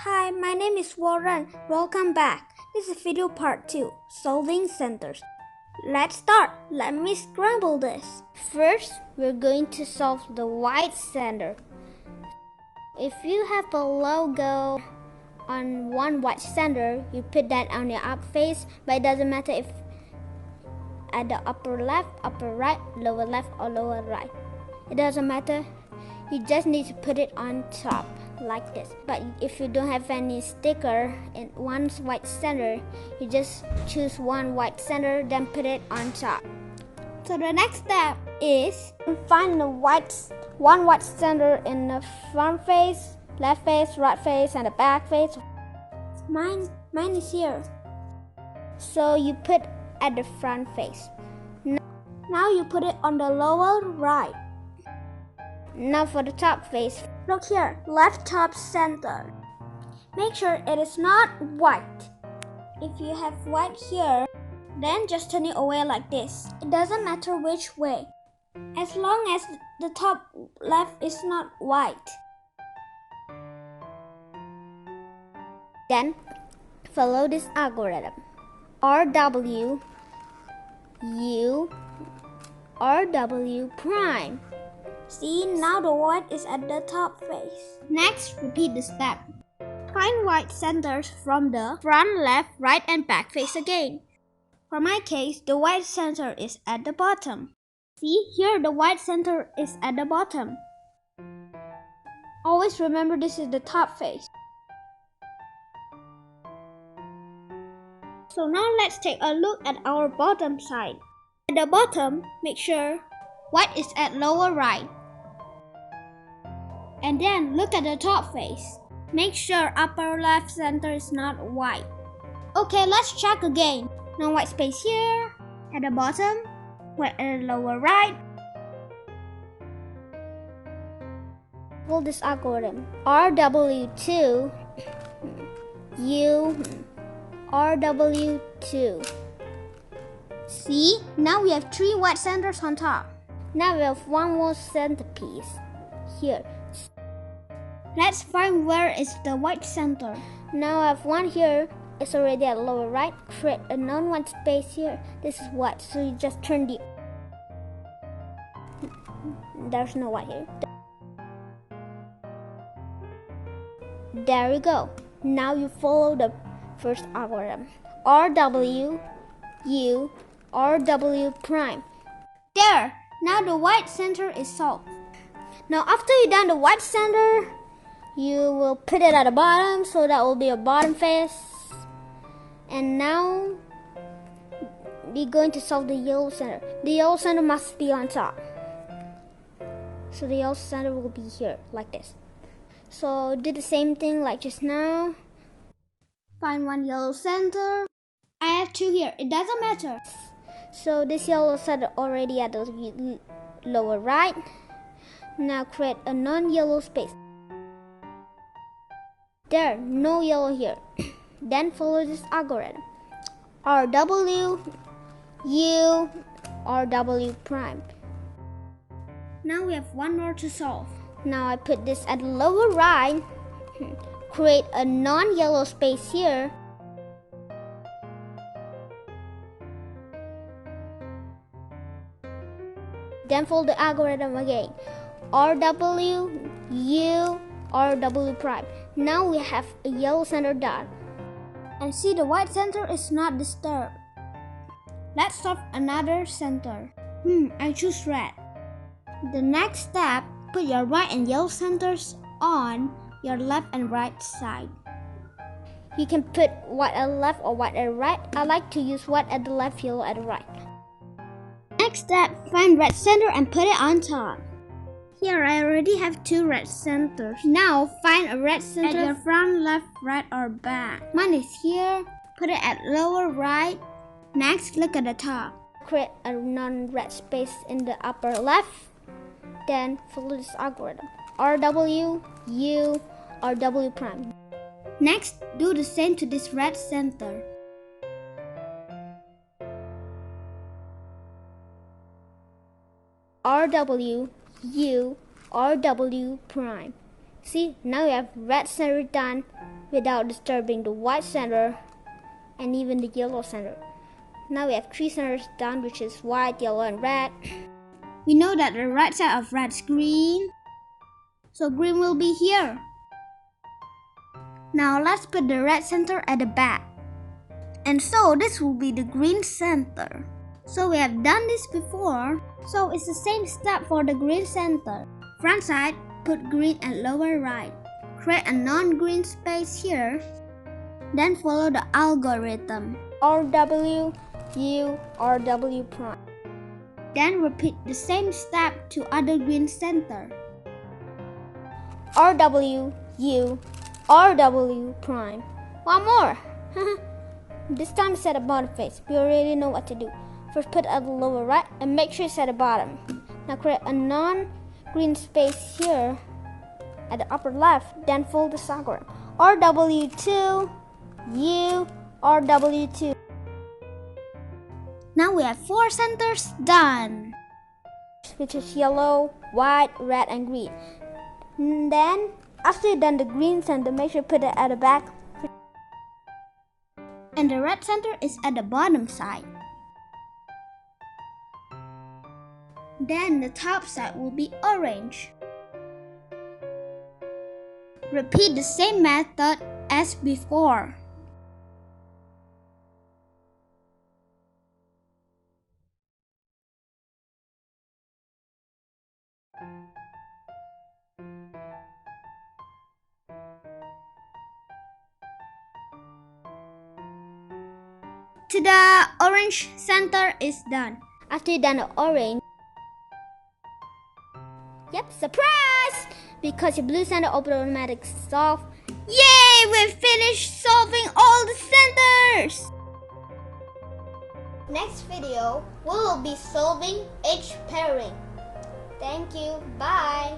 Hi, my name is Warren. Welcome back. This is video part 2, solving centers. Let's start. Let me scramble this. First, we're going to solve the white center. If you have a logo on one white center, you put that on your up face, but it doesn't matter if at the upper left, upper right, lower left, or lower right. It doesn't matter. You just need to put it on top like this. But if you don't have any sticker in one white center, you just choose one white center, then put it on top. So the next step is find the one white center in the front face, left face, right face, and the back face. Mine is here. So you put at the front face. Now you put it on the lower right. Now for the top face. Look here, left top center. Make sure it is not white. If you have white here, then just turn it away like this. It doesn't matter which way, as long as the top left is not white. Then follow this algorithm. RW, U, RW prime. See, now the white is at the top face. Next, repeat the step. Find white centers from the front, left, right, and back face again. For my case, the white center is at the bottom. See, here the white center is at the bottom. Always remember this is the top face. So now let's take a look at our bottom side. At the bottom, make sure white is at lower right. And then look at the top face. Make sure upper left center is not white. Okay, let's check again. No white space here. At the bottom, white at the lower right. Follow this algorithm. RW2, U, RW2. See, now we have 3 white centers on top. Now we have one more centerpiece here. Let's find where is the white center. Now I have one here. It's already at lower right. Create a non-white space here. This is white, so you just turn the... There's no white here. There you go. Now you follow the first algorithm. RW, U, RW prime. There! Now the white center is solved. Now after you done the white center, you will put it at the bottom, so that will be a bottom face. And now we're going to solve the yellow center. The yellow center must be on top. So the yellow center will be here, like this. So do the same thing like just now. Find one yellow center. I have 2 here, it doesn't matter. So this yellow center already at the lower right. Now create a non-yellow space. There, no yellow here. Then follow this algorithm. RW, U, RW prime. Now we have one more to solve. Now I put this at the lower right. Create a non-yellow space here. Then follow the algorithm again. RW, U, RW prime. Now we have a yellow center dot. And see, the white center is not disturbed. Let's solve another center. I choose red. The next step, put your white and yellow centers on your left and right side. You can put white at the left or white at the right. I like to use white at the left, yellow at the right. Next step, find red center and put it on top. Here I already have 2 red centers. Now find a red center at your front, left, right, or back. Mine is here. Put it at lower right. Next, look at the top. Create a non-red space in the upper left. Then follow this algorithm. RW, U, RW prime. Next, do the same to this red center. RW, U, RW prime. See, now we have red center done. without disturbing the white center and even the yellow center. Now we have 3 centers done, which is white, yellow, and red. We know that the right side of red is green, so green will be here. Now let's put the red center at the back. And so this will be the green center. So we have done this before, so it's the same step for the green center. Front side, put green at lower right. Create a non-green space here. Then follow the algorithm. RW, U, RW prime. Then repeat the same step to other green center. RW, U, RW prime. One more. This time set a bottom face. We already know what to do. First put at the lower right and make sure it's at the bottom. Now create a non-green space here at the upper left. Then fold the algorithm. RW2, U, RW2. Now we have 4 centers done, which is yellow, white, red, and green. And then after you've done the green center, make sure you put it at the back. And the red center is at the bottom side. Then the top side will be orange. Repeat the same method as before. Ta-da! Orange center is done. After you've done the orange, yep, surprise! Because your blue center automatically solved. Yay! We've finished solving all the centers! Next video, we will be solving H pairing. Thank you. Bye.